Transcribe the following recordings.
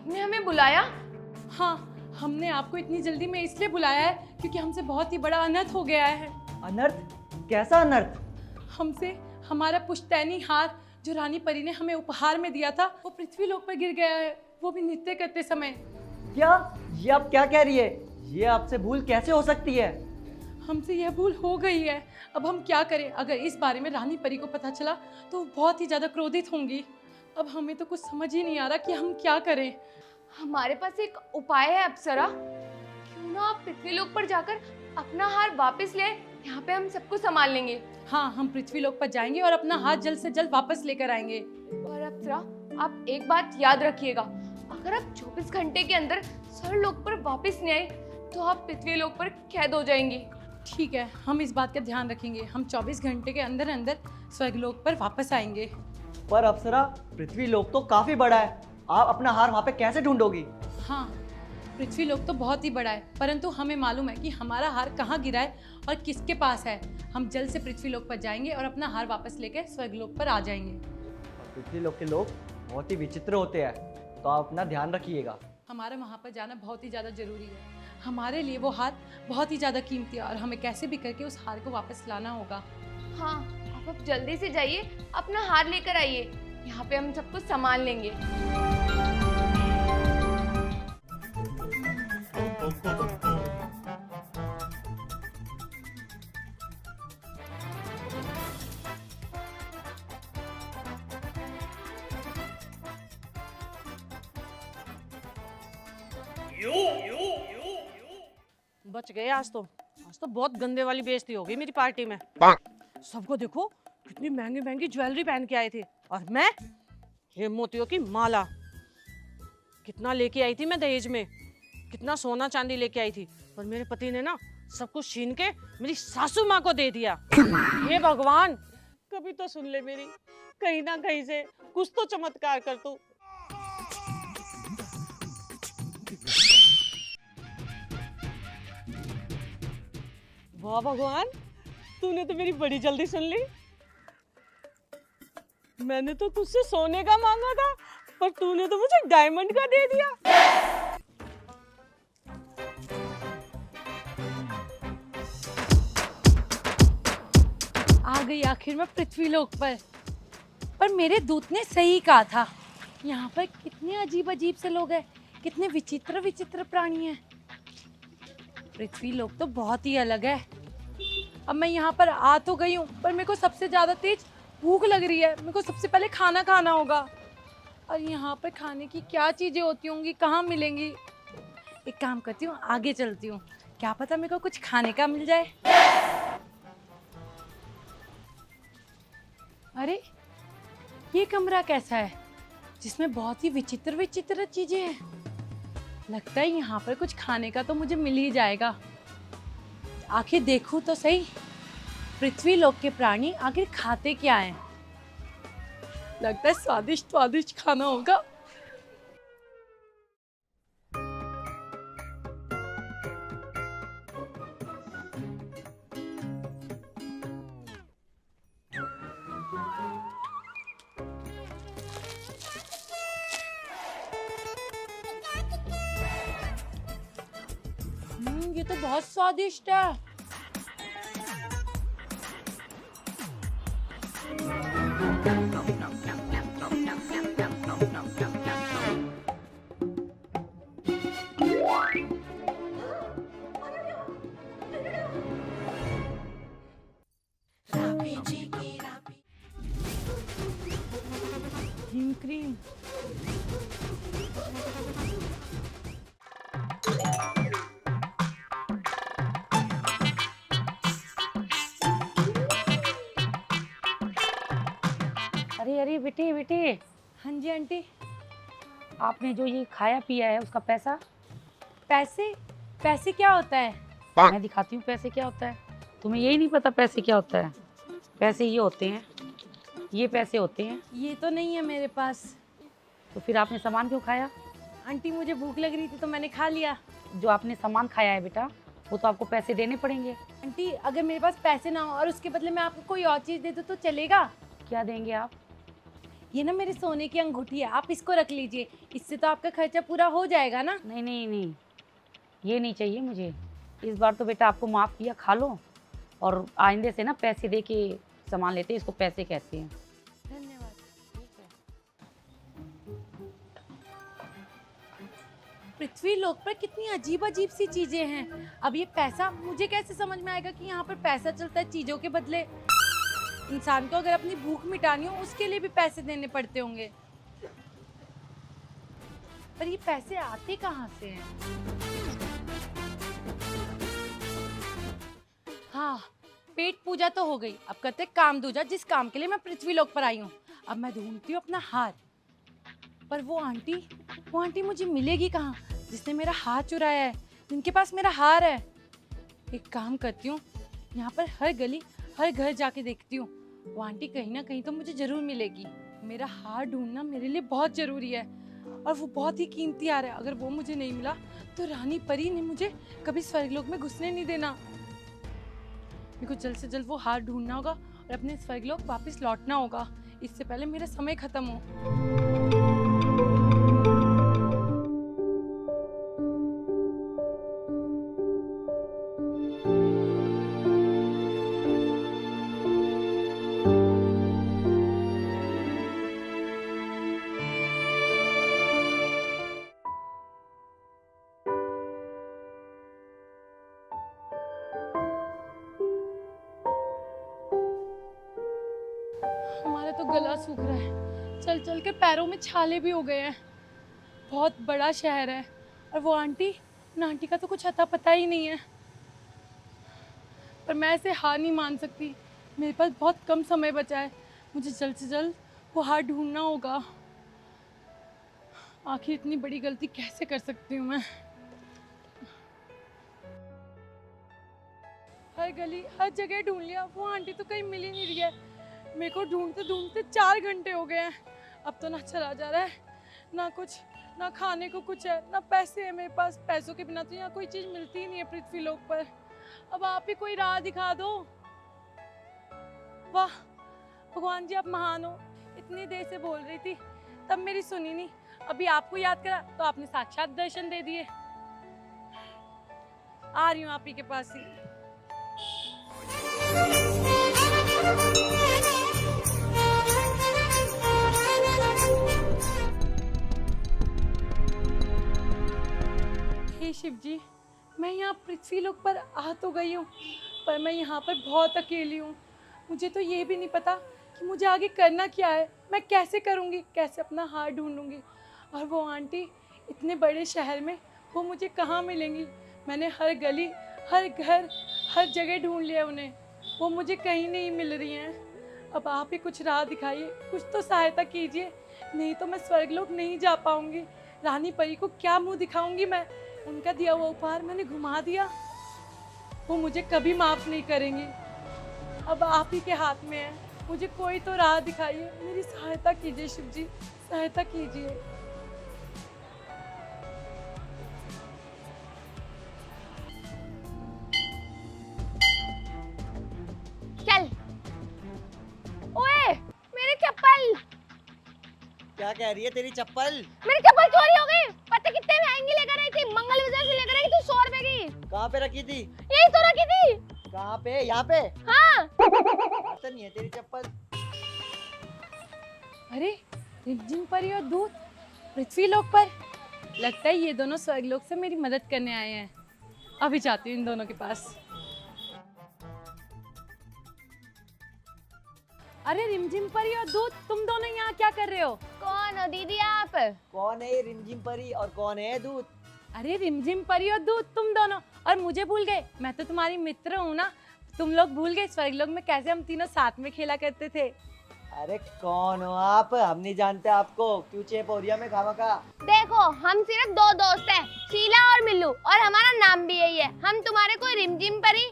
आपने हमें बुलाया? हाँ, हमने आपको इतनी जल्दी में इसलिए बुलाया है क्योंकि हमसे बहुत ही बड़ा अनर्थ हो गया है। अनर्थ? कैसा अनर्थ? हमसे हमारा पुश्तैनी हार जो रानी परी ने हमें उपहार में दिया था वो पृथ्वी लोक पर गिर गया है, वो भी नृत्य करते समय। क्या? ये आप क्या कह रही है? ये आपसे भूल कैसे हो सकती है? हमसे यह भूल हो गई है, अब हम क्या करें? अगर इस बारे में रानी परी को पता चला तो वो बहुत ही ज़्यादा क्रोधित होंगी। अब हमें तो कुछ समझ ही नहीं आ रहा कि हम क्या करें। हमारे पास एक उपाय है अप्सरा। क्यों ना आप पृथ्वी लोक पर जाकर अपना हार वापस ले आए, यहाँ पे हम सबको संभाल लेंगे। हाँ, हम पृथ्वी लोक पर जाएंगे और अपना हाथ जल्द से जल्द वापस लेकर आएंगे। और अप्सरा, आप एक बात याद रखिएगा, अगर आप 24 घंटे के अंदर स्वर्लोक पर वापस नहीं आए तो आप पृथ्वी लोक पर कैद हो जाएंगे। ठीक है, हम इस बात का ध्यान रखेंगे। हम 24 घंटे के अंदर अंदर स्वर्गलोक पर वापस आएंगे। पर अप्सरा, पृथ्वी लोक तो काफी बड़ा है, आप अपना हार वहाँ पे कैसे ढूंढोगी? हाँ, पृथ्वी लोक तो बहुत ही बड़ा है, परंतु हमें मालूम है कि हमारा हार कहाँ गिरा है और किसके पास है। हम जल्द से पृथ्वी लोक पर जाएंगे और अपना हार वापस लेकर स्वर्गलोक पर आ जाएंगे। पृथ्वी लोक के लोग बहुत ही विचित्र होते हैं, तो आप अपना ध्यान रखिएगा। हमारा वहाँ पर जाना बहुत ही ज़्यादा ज़रूरी है। हमारे लिए वो हार बहुत ही ज़्यादा कीमती है और हमें कैसे भी करके उस हार को वापस लाना होगा। हाँ, आप अब जल्दी से जाइए, अपना हार लेकर आइए, यहाँ पे हम सबको संभाल लेंगे। बच गए आज तो बहुत गंदे वाली बेइज्जती हो गई मेरी पार्टी में। सबको देखो कितनी महंगी महंगी ज्वेलरी पहन के आए थे और मैं ये मोतियों की माला। कितना लेके आई थी मैं दहेज में, कितना सोना चांदी लेके आई थी, पर मेरे पति ने ना सब कुछ छीन के मेरी सासू माँ को दे दिया। हे भगवान, कभी तो सुन ले मेरी, कहीं ना कहीं से कुछ तो चमत्कार कर तू। वाह भगवान, तूने तो मेरी बड़ी जल्दी सुन ली। मैंने तो तुझसे सोने का मांगा था, पर तूने तो मुझे डायमंड का दे दिया। आ गई आखिर मैं पृथ्वी लोक पर मेरे दूत ने सही कहा था। यहाँ पर कितने अजीब अजीब से लोग हैं, कितने विचित्र विचित्र प्राणी हैं। पृथ्वी लोक तो बहुत ही अलग है। अब मैं यहाँ पर आ तो गई हूँ, पर मेरे को सबसे ज्यादा तेज भूख लग रही है। मेरे को सबसे पहले खाना खाना होगा। और यहाँ पर खाने की क्या चीजें होती होंगी, कहाँ मिलेंगी? एक काम करती हूँ, आगे चलती हूँ, क्या पता मेरे को कुछ खाने का मिल जाए। अरे, ये कमरा कैसा है जिसमें बहुत ही विचित्र विचित्र चीजें हैं? लगता है यहाँ पर कुछ खाने का तो मुझे मिल ही जाएगा। आखिर देखूं तो सही, पृथ्वी लोक के प्राणी आखिर खाते क्या हैं? लगता है स्वादिष्ट स्वादिष्ट खाना होगा। ये तो बहुत स्वादिष्ट है। Him cream. अरे अरे बेटे बेटे, हाँ जी आंटी। आपने जो ये खाया पिया है उसका पैसा? पैसे? पैसे क्या होता है? मैं दिखाती हूँ पैसे क्या होता है। तुम्हें यही नहीं पता पैसे क्या होता है? पैसे ये होते हैं, ये पैसे होते हैं। ये तो नहीं है मेरे पास। तो फिर आपने सामान क्यों खाया? आंटी मुझे भूख लग रही थी तो मैंने खा लिया। जो आपने सामान खाया है बेटा, वो तो आपको पैसे देने पड़ेंगे। आंटी, अगर मेरे पास पैसे ना हो और उसके बदले मैं आपको कोई और चीज़ दे दूँ तो चलेगा? क्या देंगे आप? ये ना मेरे सोने की अंगूठी है, आप इसको रख लीजिए, इससे तो आपका खर्चा पूरा हो जाएगा ना। नहीं नहीं नहीं, ये नहीं चाहिए मुझे। इस बार तो बेटा आपको माफ़ किया, खा लो। और आइंदे से ना पैसे दे के सामान लेते हैं, इसको पैसे कहते हैं। धन्यवाद। पृथ्वी लोक पर कितनी अजीब अजीब सी चीजें हैं। अब ये पैसा मुझे कैसे समझ में आएगा कि यहाँ पर पैसा चलता है चीजों के बदले। इंसान को अगर अपनी भूख मिटानी हो उसके लिए भी पैसे देने पड़ते होंगे, पर ये पैसे आते कहाँ से हैं? हाँ, पेट पूजा तो हो गई, अब करते काम दूजा, जिस काम के लिए मैं पृथ्वी लोक पर आई हूँ। अब मैं ढूंढती हूँ अपना हार, पर वो आंटी मुझे मिलेगी कहाँ जिसने मेरा हार चुराया है, जिनके पास मेरा हार है। एक काम करती हूँ, यहाँ पर हर गली हर घर जाके देखती हूँ, वो आंटी कहीं ना कहीं तो मुझे जरूर मिलेगी। मेरा हार ढूंढना मेरे लिए बहुत जरूरी है और वो बहुत ही कीमती हार है। अगर वो मुझे नहीं मिला तो रानी परी ने मुझे कभी स्वर्गलोक में घुसने नहीं देना। मेरे को जल्द से जल्द वो हार ढूंढना होगा और अपने स्वर्गलोक वापस लौटना होगा, इससे पहले मेरा समय खत्म हो। हमारा तो गला सूख रहा है, चल चल के पैरों में छाले भी हो गए हैं। बहुत बड़ा शहर है और वो आंटी, उन आंटी का तो कुछ अता पता ही नहीं है। पर मैं ऐसे हार नहीं मान सकती, मेरे पास बहुत कम समय बचा है, मुझे जल्द से जल्द वो हार ढूंढना होगा। आखिर इतनी बड़ी गलती कैसे कर सकती हूँ मैं। हर गली हर जगह ढूंढ लिया, वो आंटी तो कहीं मिल ही नहीं रही है। मेरे को ढूंढते ढूंढते 4 घंटे हो गए हैं। अब तो ना चला जा रहा है, ना कुछ, ना खाने को कुछ है, ना पैसे है मेरे पास। पैसों के बिना तो यहाँ कोई चीज मिलती ही नहीं है पृथ्वी लोक पर। अब आप ही कोई राह दिखा दो। वाह भगवान जी, आप महान हो। इतनी देर से बोल रही थी तब मेरी सुनी नहीं, अभी आपको याद करा तो आपने साक्षात दर्शन दे दिए। आ रही हूँ आप ही के पास ही। हे शिव जी, मैं यहाँ पृथ्वी लोक पर आ तो गई हूँ, पर मैं यहाँ पर बहुत अकेली हूँ। मुझे तो ये भी नहीं पता कि मुझे आगे करना क्या है, मैं कैसे करूँगी, कैसे अपना हार ढूंढूंगी। और वो आंटी इतने बड़े शहर में, वो मुझे कहाँ मिलेंगी। मैंने हर गली हर घर हर जगह ढूंढ लिया उन्हें, वो मुझे कहीं नहीं मिल रही हैं। अब आप ही कुछ राह दिखाइए, कुछ तो सहायता कीजिए, नहीं तो मैं स्वर्गलोक नहीं जा पाऊंगी। रानी परी को क्या मुंह दिखाऊंगी मैं। उनका दिया हुआ उपहार मैंने घुमा दिया, वो मुझे कभी माफ नहीं करेंगी। अब आप ही के हाथ में है, मुझे कोई तो राह दिखाइए, मेरी सहायता कीजिए शिव जी, सहायता कीजिए। चल। ओए, मेरी चप्पल! क्या कह रही है तेरी चप्पल? मेरी चप्पल चोरी हो गई। पता कितने महंगी लेकर आई थी, मंगल विजय से लेकर आई थी 100 रुपए की। कहाँ पे रखी थी? यही तो रखी थी। कहाँ पे? यहाँ पे? हाँ। आता नहीं है तेरी चप्पल। अरे रिमझिम परी और दूत पृथ्वी लोक पर, लगता है ये दोनों स्वर्गलोक से मेरी मदद करने आए हैं। अभी जाती हूँ इन दोनों के पास। अरे रिमझिम परी और दूत, तुम दोनों यहाँ क्या कर रहे हो? कौन हो दीदी आप? कौन है ये रिमझिम परी और कौन है ये दूत? अरे रिमझिम परी और दूत, तुम दोनों, और मुझे भूल गए? मैं तो तुम्हारी मित्र हूँ ना। तुम लोग भूल गए स्वर्गलोक में कैसे हम तीनों साथ में खेला करते थे? अरे कौन हो आप? हम नहीं जानते आपको, क्यों चेप हो रही है हमें खामखा? देखो, हम सिर्फ 2 दोस्त हैं, शीला और मिल्लू, और हमारा नाम भी यही है। हम तुम्हारे कोई रिमझिम परी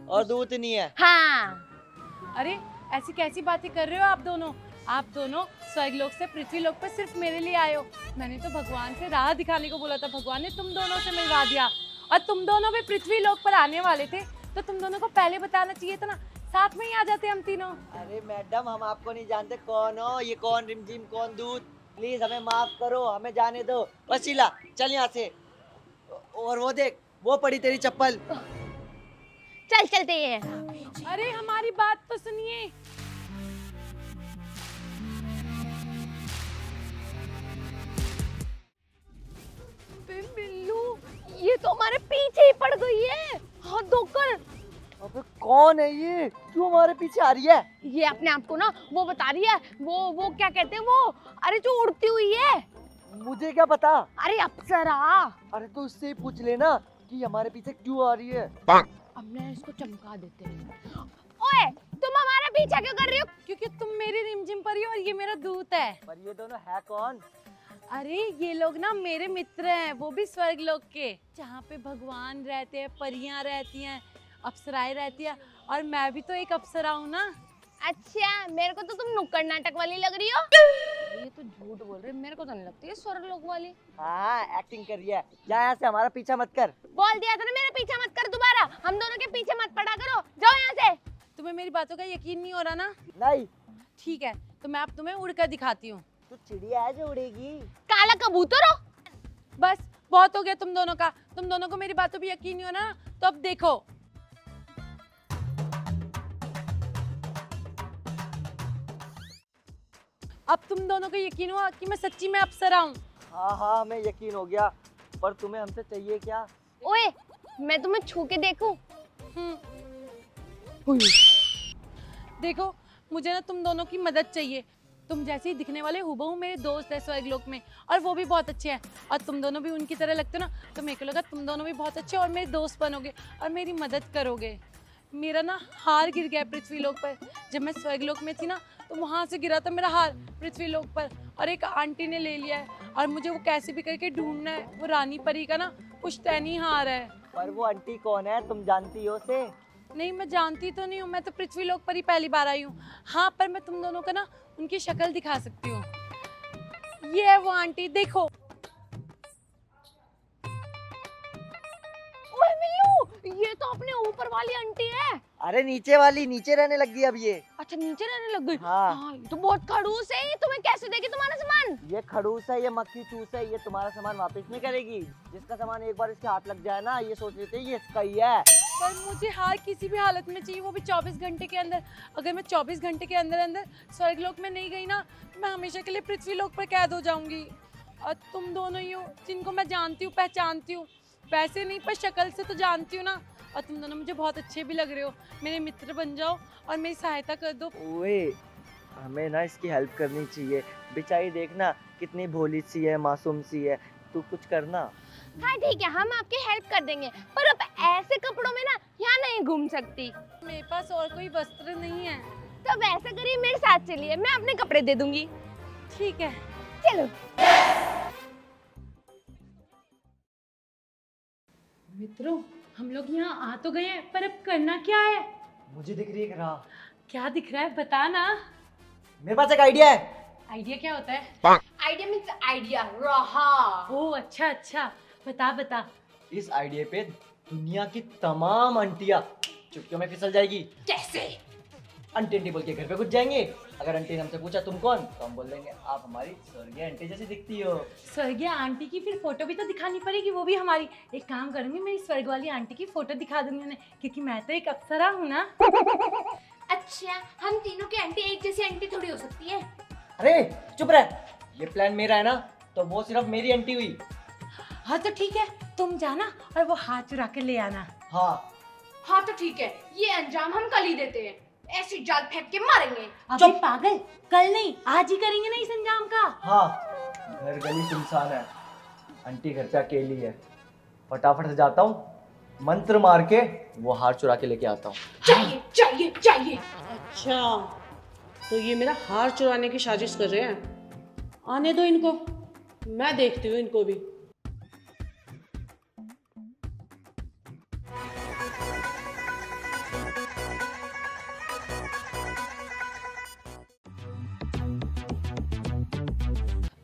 और दूत नहीं है? हाँ। अरे ऐसी कैसी बातें कर रहे हो आप दोनों? आप दोनों स्वर्गलोक से पृथ्वी लोक पर सिर्फ मेरे लिए आए हो। मैंने तो भगवान से राह दिखाने को बोला था, भगवान ने तुम दोनों से मिलवा दिया। और तुम दोनों भी पृथ्वी लोक पर आने वाले थे तो तुम दोनों को पहले बताना चाहिए था ना। साथ में ही आ जाते हम तीनों। अरे मैडम, हम आपको नहीं जानते, कौन हो, ये कौन रिमझिम, कौन दूध, प्लीज हमें माफ करो, हमें जाने दो। वसीला चल यहाँ से। और वो देख, वो पड़ी तेरी चप्पल। चल चलते हैं। अरे हमारी बात तो सुनिए। बिल्लू, ये तो हमारे पीछे ही पड़ गई है, हाथ धोकर। अबे कौन है ये, क्यों हमारे पीछे आ रही है? ये अपने आप को ना वो बता रही है, वो क्या कहते हैं वो, अरे जो उड़ती हुई है। मुझे क्या पता। अरे अप्सरा। अरे तो उससे ही पूछ लेना कि हमारे पीछे क्यों आ रही है। अब मैं इसको चमका देते हैं। ओए, तुम हमारा पीछा क्यों कर रही हो? क्योंकि तुम मेरी रिमझिम परी हो और ये मेरा दूत है। पर ये दोनों है कौन? अरे ये लोग ना मेरे मित्र हैं, वो भी स्वर्ग लोक के, जहाँ पे भगवान रहते हैं, परियां रहती हैं, अप्सराएं रहती है, और मैं भी तो एक अप्सरा हूँ ना। अच्छा, मेरे को तो तुम नुक्कड़ नाटक वाली लग रही हो। ये तो झूठ बोल रहे, मेरे को तो नहीं लगती है स्वर्ग लोक वाली। हाँ, एक्टिंग कर रही है। जा यहाँ से, हमारा पीछा मत कर। बोल दिया था ना मेरा पीछा मत कर दोबारा, हम दोनों के पीछे मत पड़ा करो, जाओ यहाँ से। तुम्हें मेरी बातों का यकीन नहीं हो रहा ना? नहीं। ठीक है, तो मैं अब तुम्हें उड़कर दिखाती हूँ। तू चिड़िया है जो उड़ेगी। काला कबूतर हो। बस बहुत हो गया तुम दोनों का, तुम दोनों को मेरी बातों पे यकीन नहीं हो ना, तो अब देखो। अब तुम दोनों को यकीन हुआ कि मैं सच्ची में अप्सरा हूँ। हाँ हाँ, हमें यकीन हो गया, पर तुम्हें हमसे चाहिए क्या? ओए, मैं तुम्हें छू के देखूं? देखो, मुझे ना तुम दोनों की मदद चाहिए। तुम जैसे ही दिखने वाले हुबहू मेरे दोस्त है स्वर्गलोक में, और वो भी बहुत अच्छे हैं, और तुम दोनों भी उनकी तरह लगते हो ना, तो मेरे को लगा तुम दोनों भी बहुत अच्छे और मेरे दोस्त बनोगे और मेरी मदद करोगे। मेरा ना हार गिर गया पृथ्वी लोक पर। जब मैं स्वर्गलोक में थी ना, तो वहाँ से गिरा था मेरा हार पृथ्वी लोक पर, और एक आंटी ने ले लिया है, और मुझे वो कैसे भी करके ढूंढना है। वो रानी परी का ना पुश्तैनी हार है। पर वो आंटी कौन है, तुम जानती हो उसे? नहीं, मैं जानती तो नहीं हूँ, मैं तो पृथ्वी लोक पर ही पहली बार आई हूँ। हाँ, पर मैं तुम दोनों का ना उनकी शक्ल दिखा सकती हूँ। ये है वो आंटी, देखो। ओए बिल्लू, ये तो अपने ऊपर वाली आंटी है। अरे नीचे वाली, नीचे रहने लग गई अब ये। अच्छा, नीचे रहने लग गई। हाँ। ये तो बहुत खड़ूस है, ये तुम्हें कैसे देगी तुम्हारा सामान? ये खड़ूस है, ये मक्खी चूस है, ये तुम्हारा सामान वापस नहीं करेगी। जिसका सामान एक बार इसके हाथ लग जाए ना, ये सोच लेते हैं ये इसका ही है। पर मुझे हार किसी भी हालत में चाहिए, वो भी 24 घंटे के अंदर। अगर मैं 24 घंटे के अंदर अंदर स्वर्गलोक में नहीं गई ना, मैं हमेशा के लिए पृथ्वी लोक पर कैद हो जाऊंगी। और तुम दोनों ही हो जिनको मैं जानती हूँ, पहचानती हूँ, वैसे नहीं पर शक्ल से तो जानती हूँ ना। और तुम दोनों मुझे बहुत अच्छे भी लग रहे हो, मेरे मित्र बन जाओ और मेरी सहायता कर दो। ओए, हमें ना इसकी हेल्प करनी चाहिए। बेचारी देखना कितनी भोली सी है, मासूम सी है, तू कुछ करना। हाँ ठीक है, हम आपकी हेल्प कर देंगे, पर अब ऐसे कपड़ों में ना यहाँ नहीं घूम सकती। मेरे पास और कोई वस्त्र नहीं है। तो वैसा करिए, मेरे साथ चलिए, मैं अपने कपड़े दे दूंगी। ठीक है, चलो। मित्रों, हम लोग यहाँ आ तो गए हैं, पर अब करना क्या है? मुझे दिख रही है राह। क्या दिख रहा है, बता ना। मेरे पास एक आइडिया है। आइडिया क्या होता है? आइडिया मीन्स आइडिया, रहा। ओह अच्छा अच्छा, बता बता। इस आइडिया पे दुनिया की तमाम आंटियां चुटकियों में फिसल जाएगी। कैसे? आंटी आंटी बोल के घर पे घुस जाएंगे। अगर आंटी ने हमसे पूछा तुम कौन, तो हम बोल देंगे आप हमारी स्वर्गीय आंटी जैसी दिखती हो। स्वर्गीय आंटी की फिर फोटो भी तो दिखानी पड़ेगी, वो भी हमारी। एक काम करूंगी, मेरी स्वर्ग वाली आंटी की फोटो दिखा दूंगी उन्हें, क्योंकि मैं तो एक अप्सरा हूँ ना। अच्छा, हम तीनों की आंटी एक जैसी आंटी थोड़ी हो सकती है। अरे चुप रह, ये प्लान मेरा है ना, तो वो सिर्फ मेरी आंटी हुई। हाँ तो ठीक है, तुम जाना और वो हाथ चुरा के ले आना। हाँ तो ठीक है, ये अंजाम हम कल ही देते हैं, ऐसी जाल फेंक के मारेंगे। अबे पागल, कल नहीं आज ही करेंगे ना इस अंजाम का। हाँ, घर गली सुनसान है, आंटी घर पे अकेली है। फटाफट से जाता हूँ, मंत्र मार के वो हार चुरा के लेके आता हूँ। चाहिए चाहिए चाहिए। अच्छा, तो ये मेरा हार चुराने की साजिश कर रहे हैं। आने दो इनको, मैं देखती हूँ इनको भी।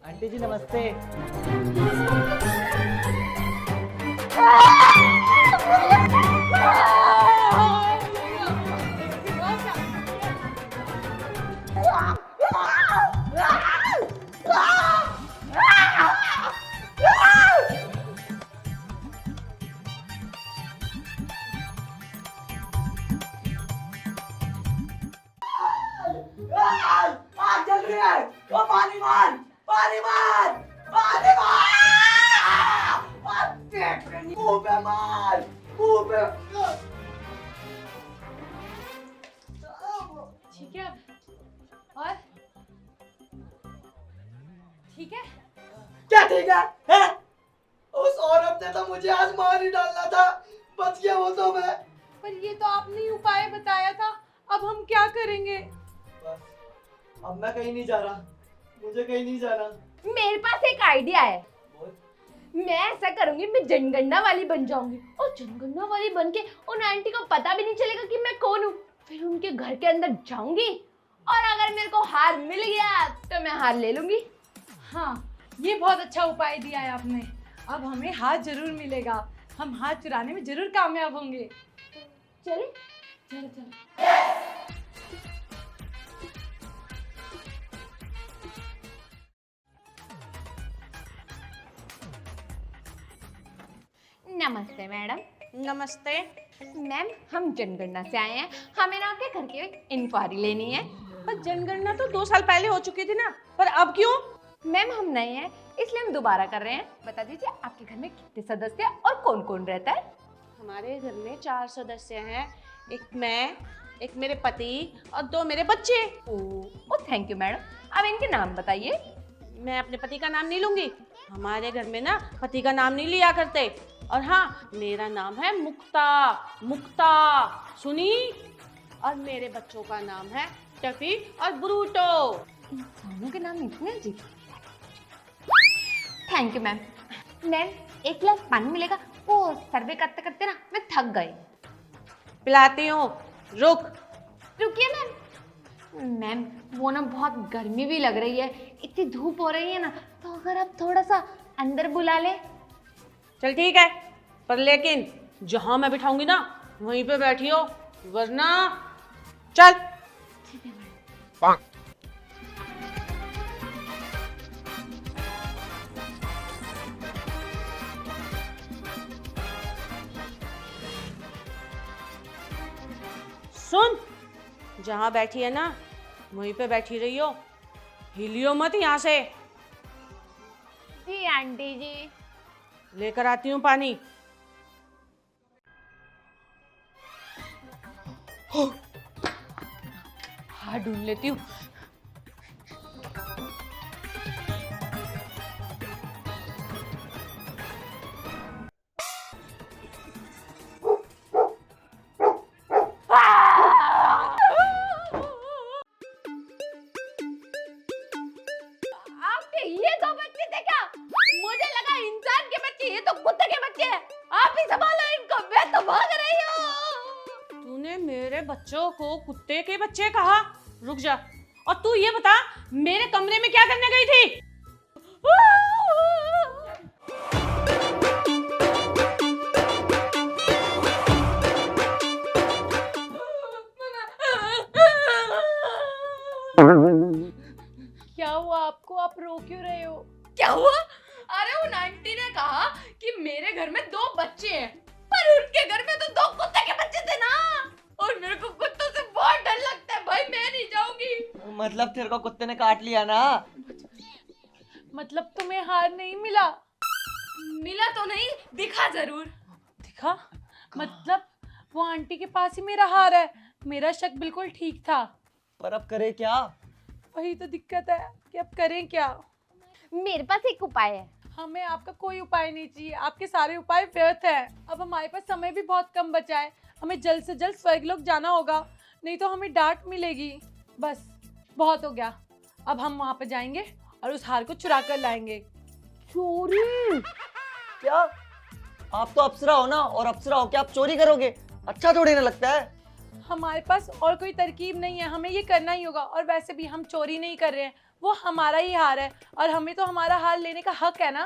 आंटी जी नमस्ते। मुंह पे मार, मुंह पे। ठीक है और ठीक है। क्या ठीक है? उस औरत ने तो मुझे आज मार ही डालना था, बच गया वो तो मैं। पर ये तो आपने ही उपाय बताया था, अब हम क्या करेंगे? बस अब मैं कहीं नहीं जा रहा, मुझे कहीं नहीं जाना। मेरे पास एक आइडिया है। बोल। मैं ऐसा करूंगी, मैं जनगणना वाली बन जाऊंगी और जनगणना वाली बन के उन आंटी को पता भी नहीं चलेगा कि मैं कौन हूँ। फिर उनके घर के अंदर जाऊंगी और अगर मेरे को हार मिल गया तो मैं हार ले लूंगी। हाँ, ये बहुत अच्छा उपाय दिया है आपने। अब हमें हाथ जरूर मिलेगा, हम हाथ चुराने में जरूर कामयाब होंगे। चले चलो चलो। नमस्ते मैडम। नमस्ते। मैम हम जनगणना से आए हैं, हमें ना आपके घर की इंक्वायरी लेनी है। पर जनगणना तो 2 साल पहले हो चुकी थी ना, पर अब क्यों? मैम हम नए हैं इसलिए हम दोबारा कर रहे हैं। बता दीजिए आपके घर में कितने सदस्य हैं और कौन कौन रहता है? हमारे घर में 4 सदस्य हैं, एक मैं, एक मेरे पति और 2 मेरे बच्चे। ओ थैंक यू मैडम। अब इनके नाम बताइए। मैं अपने पति का नाम नहीं लूंगी, हमारे घर में ना पति का नाम नहीं लिया करते। और हाँ, मेरा नाम है मुक्ता, मुक्ता सुनी। और मेरे बच्चों का नाम है टफी और ब्रूटो। इंसानों के नाम इतने अजीब। Thank you ma'am. मैम एक गिलास पानी मिलेगा? वो सर्वे करते करते ना मैं थक गई। पिलाती हूँ, रुक। रुकिए मैम। मैम वो ना बहुत गर्मी भी लग रही है, इतनी धूप हो रही है ना, तो अगर आप थोड़ा सा अंदर बुला ले। चल ठीक है, पर लेकिन जहां मैं बिठाऊंगी ना वहीं पे बैठियो, वरना चल। ठीक है मैम। सुन, जहां बैठी है ना वहीं पे बैठी रहियो, हिलियो मत यहाँ से। जी आंटी जी। लेकर आती हूँ पानी। हाथ ढूंढ लेती हूँ। आपके ये 2 बच्चे थे क्या? मुझे लगा इंसान के बच्चे, ये तो कुत्ते के बच्चे हैं। आप ही संभालो इनको, मैं तो भाग रही हूँ। तूने मेरे बच्चों को कुत्ते के बच्चे कहा? रुक जा, और तू ये बता मेरे कमरे में क्या करने गई थी? क्या हुआ आपको? आप रो क्यों रहे हो? क्या हुआ? अरे उन आंटी ने कहा कि मेरे घर में 2 बच्चे हैं, पर उनके घर में तो 2 कुत्ते के बच्चे थे ना, और मेरे को कुत्तों से बहुत डर लगता है भाई, मैं नहीं जाऊंगी। मतलब तेरे को कुत्ते ने काट लिया ना? मतलब तुम्हें हार नहीं मिला? मिला तो नहीं, दिखा जरूर। दिखा? मतलब वो आंटी के पास ही मेरा हार है। मेरा शक बिल्कुल ठीक था। पर अब करे क्या? वही तो दिक्कत है कि अब करें क्या। मेरे पास एक उपाय है। हमें आपका कोई उपाय नहीं चाहिए, आपके सारे उपाय व्यर्थ हैं। अब हमारे पास समय भी बहुत कम बचा है, हमें जल्द से जल्द स्वर्गलोक जाना होगा, नहीं तो हमें डांट मिलेगी। बस बहुत हो गया, अब हम वहां पर जाएंगे और उस हार को चुरा कर लाएंगे। चोरी? क्या? आप तो अप्सरा हो ना, और अप्सरा हो के आप चोरी करोगे? अच्छा थोड़ी ना लगता है। हमारे पास और कोई तरकीब नहीं है, हमें ये करना ही होगा। और वैसे भी हम चोरी नहीं कर रहे हैं, वो हमारा ही हार है और हमें तो हमारा हार लेने का हक है ना।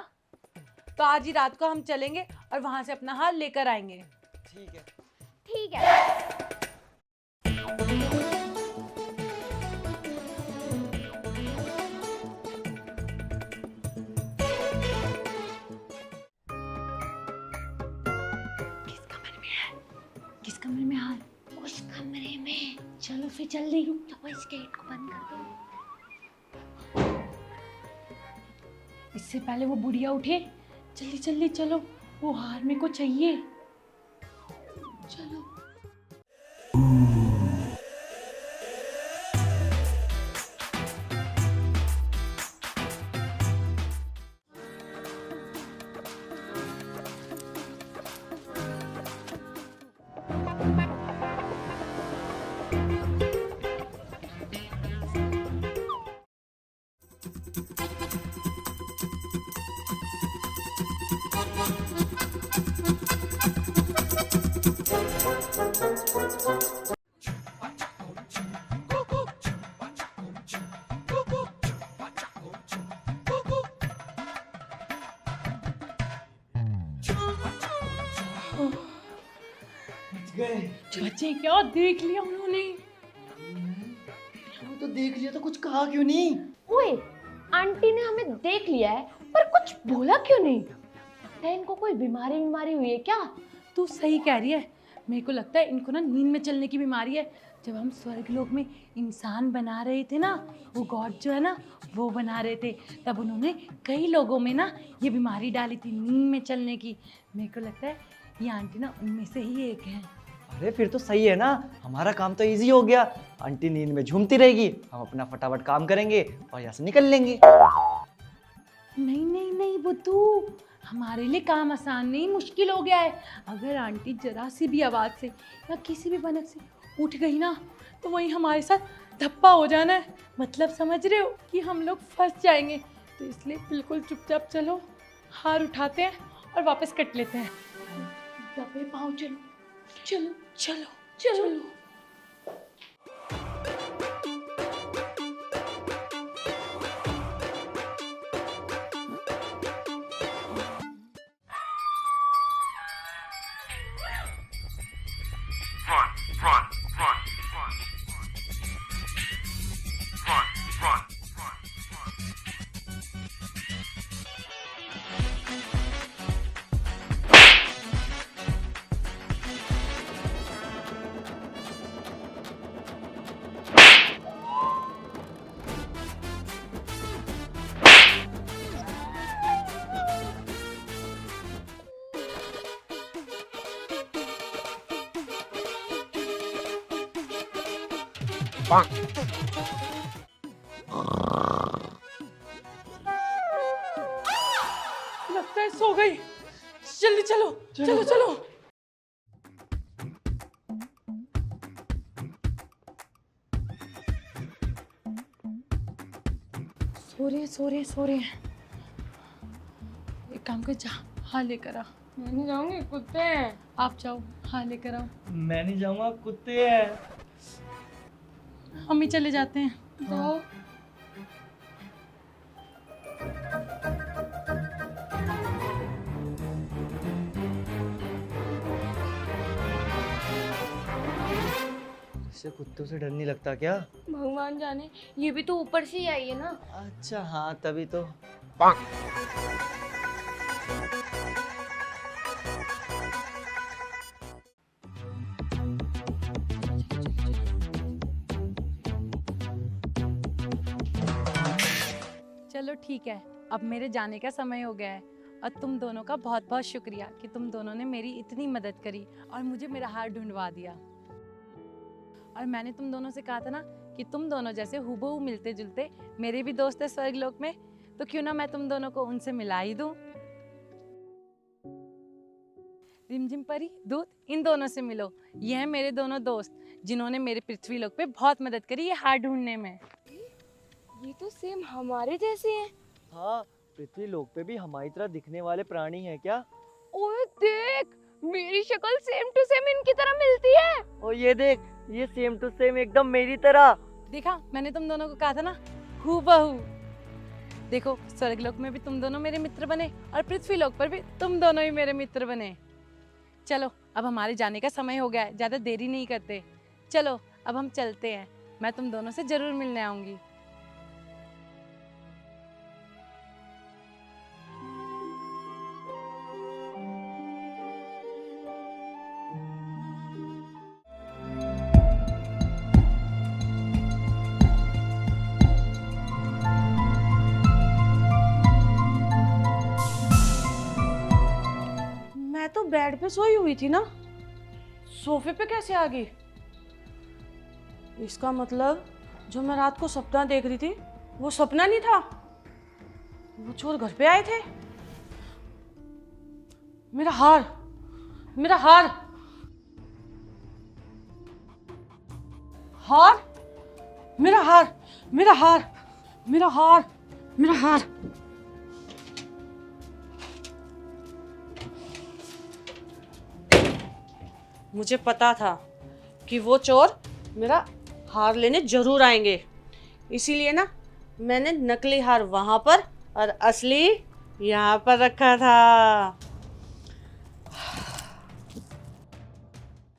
तो आज ही रात को हम चलेंगे और वहां से अपना हार लेकर आएंगे। ठीक है। ठीक है। किस कमरे में हार? उस कमरे में। चलो फिर जल्दी। तो इस गेट को बंद कर दो। इससे पहले वो बुढ़िया उठे, जल्दी जल्दी चलो। वो हार मेरे को चाहिए। चलो। गए। चाची क्या देख लिया उन्होंने? वो तो देख लिया तो कुछ कहा क्यों नहीं? ओए, आंटी ने हमें देख लिया है पर कुछ बोला क्यों नहीं? लगता है इनको कोई बीमारी हुई है क्या? तू सही कह रही है। मेरे को लगता है इनको ना नींद में चलने की बीमारी है। जब हम स्वर्गलोक में इंसान बना रहे थे ना, वो गॉड जो है ना वो बना रहे थे, तब उन्होंने कई लोगों में ना ये बीमारी डाली थी नींद में चलने की। मेरे को लगता है ये आंटी ना उनमें से ही एक है। अरे फिर तो सही है ना, हमारा काम तो इजी हो गया। आंटी नींद में झूमती रहेगी, हम अपना फटाफट काम करेंगे और यहाँ से निकल लेंगे। नहीं नहीं नहीं बुद्धू, हमारे लिए काम आसान नहीं मुश्किल हो गया है। अगर आंटी जरा सी भी आवाज़ से या किसी भी भनक से उठ गई ना तो वहीं हमारे साथ धप्पा हो जाना है। मतलब समझ रहे हो कि हम लोग फंस जाएंगे। तो इसलिए बिल्कुल चुपचाप चलो, हार उठाते हैं और वापस कट लेते हैं। दबे पाँव चलो चलो चलो चलो। लगता है सो गई। जल्दी चलो चलो चलो। सो रहे हैं। एक काम कर, जा हाँ लेकर आ। मैं नहीं जाऊंगी, कुत्ते हैं। आप जाओ हाँ लेकर आओ। मैं नहीं जाऊंगा, कुत्ते हैं। हम ही चले जाते हैं। जाओ। इसे कुत्तों से डर नहीं लगता क्या? भगवान जाने, ये भी तो ऊपर से ही आई है ना। अच्छा हाँ, तभी तो। चलो ठीक है, अब मेरे जाने का समय हो गया है और तुम दोनों का बहुत बहुत शुक्रिया कि तुम दोनों ने मेरी इतनी मदद करी और मुझे मेरा हार ढूंढवा दिया। और मैंने तुम दोनों से कहा था ना कि तुम दोनों जैसे हूबहू मिलते जुलते मेरे भी दोस्त है स्वर्गलोक में, तो क्यों ना मैं तुम दोनों को उनसे मिला ही दूं। रिमझिम परी, दूत, इन दोनों से मिलो। ये हैं मेरे दोनों दोस्त जिन्होंने मेरे पृथ्वीलोक पे बहुत मदद करी ये हार ढूंढने में। ये तो सेम हमारे जैसे हैं। हाँ, पृथ्वी लोक पे भी हमारी तरह दिखने वाले प्राणी हैं क्या? ओए देख, मेरी शक्ल सेम टू सेम इनकी तरह मिलती है। और ये देख, ये सेम टू सेम एकदम मेरी तरह। देखा, मैंने तुम दोनों को कहा था ना, हूबहू। देखो, स्वर्गलोक में भी तुम दोनों मेरे मित्र बने और पृथ्वीलोक पर भी तुम दोनों ही मेरे मित्र बने। चलो, अब हमारे जाने का समय हो गया है, ज्यादा देरी नहीं करते। चलो, अब हम चलते हैं। मैं तुम दोनों से जरूर मिलने आऊंगी। तो बेड पे सोई हुई थी ना, सोफे पे कैसे आ गई? इसका मतलब जो मैं रात को सपना देख रही थी वो सपना नहीं था, वो चोर घर पे आए थे। मेरा हार, मेरा हार, हार, मेरा हार, मेरा हार, मेरा हार, मेरा हार। मुझे पता था कि वो चोर मेरा हार लेने जरूर आएंगे, इसीलिए ना मैंने नकली हार वहां पर और असली यहाँ पर रखा था।